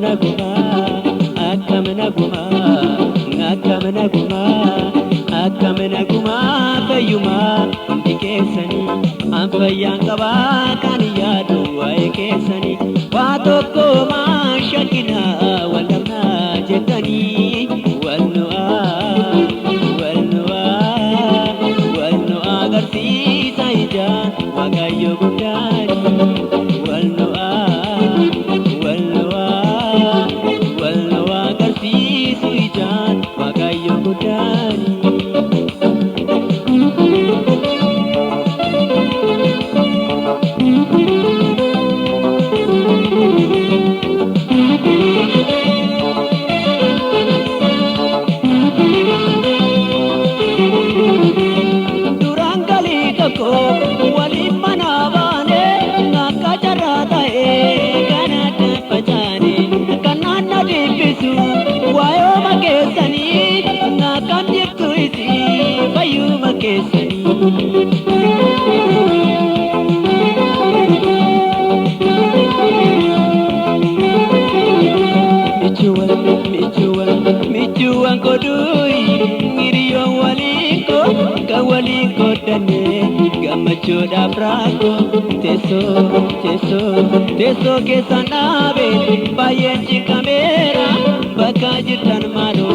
naguma, akkam naguma, akkam naguma, akkam naguma fayyuma hundi keessanii an fayyaan qaba kan yaadu waa'ee keessanii waa tokko maa shakkina wal dhabnaa jettanii wal nu agarsiisa ijaan waaqayyo guddaanii wal nu agarsiisu ijaan waaqayyo guddaanii. Michuan kodui ngiriyo waliko kawaliko dane gamachoda brako teso kesanabe bayenji kamera bakajitan maro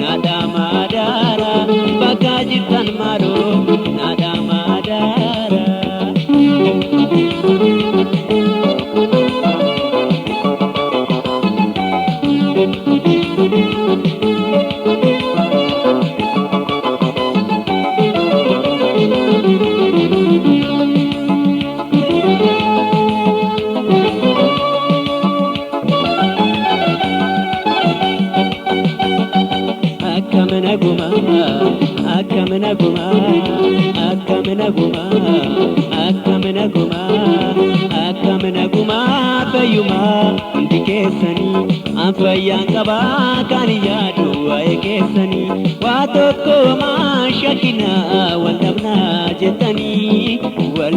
nada madara bakajitan maro nada madara. Akkam naguma fayyuma hundi keessanii an fayyaan qaba kan yaadu waa'ee keessanii waa tokko maa shakkina wal dhabnaa jettanii wal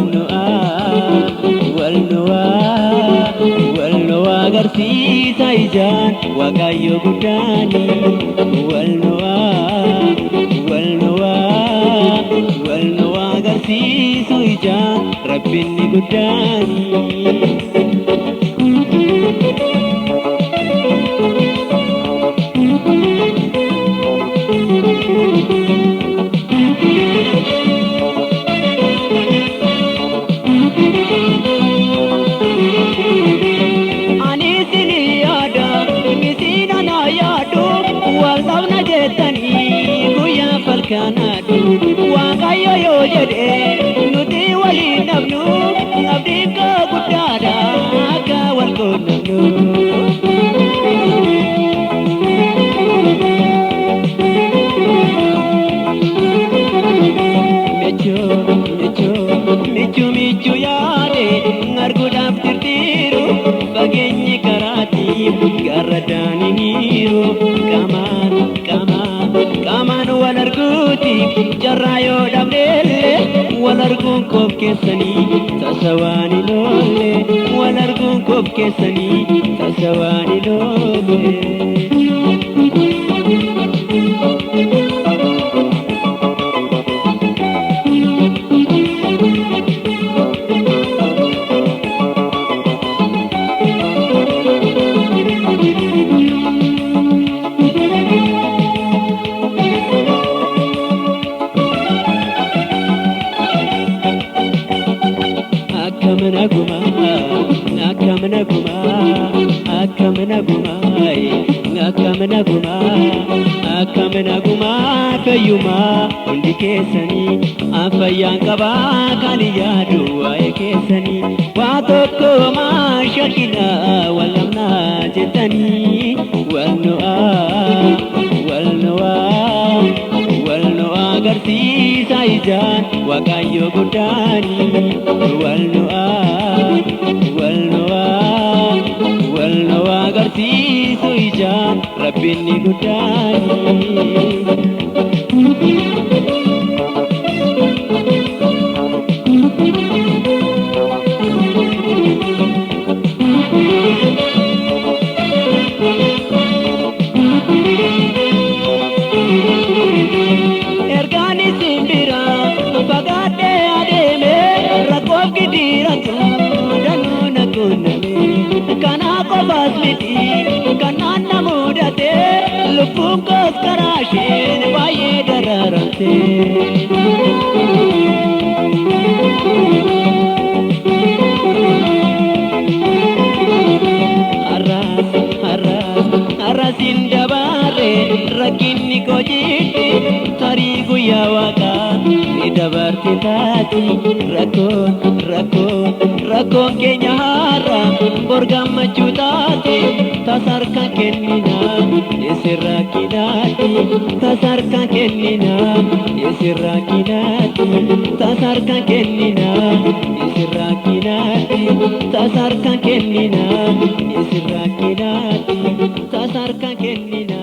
nu agarsiisa ijaan waaqayyo guddaanii wal nu agarsiisu ijaan rabbinni guddaanii. Kanadu waaqayyo yoo jedhe nuti waliin dhabnu abdiin koo guddaadha akka wal quunnamnu. Michu yaade arguudhaaf dirdiiru fageenyi karaatiif garradaaniniiru qamaan wal arguutiif jarraa yoo dhabdeellee wal arguun koof keessanii tasawaan hin oolle wal arguun koof keessanii tasawaan hin oolle. Akkam naguma fayyuma hundi keessanii an fayyaan qaba kan yaadu waa'ee keessanii waa tokko maa shakkina wal dhabnaa jettanii wal nu agarsiisa ijaan waaqayyo guddaanii wal nu agarsiisu ijaan rabbinni guddaanii. Arrasin dabare rakkinni koo jirti tarii guyyaa waaqaa ni dabarti taati rakkoon keenya har'a bor gammachuu taati tasarkan kennina isirraa kinaati tasarkan kennina isirraa kinaati tasarkan kennina isirraa kinaati tasarkan kennina isirraa kinaati tasarkan kennina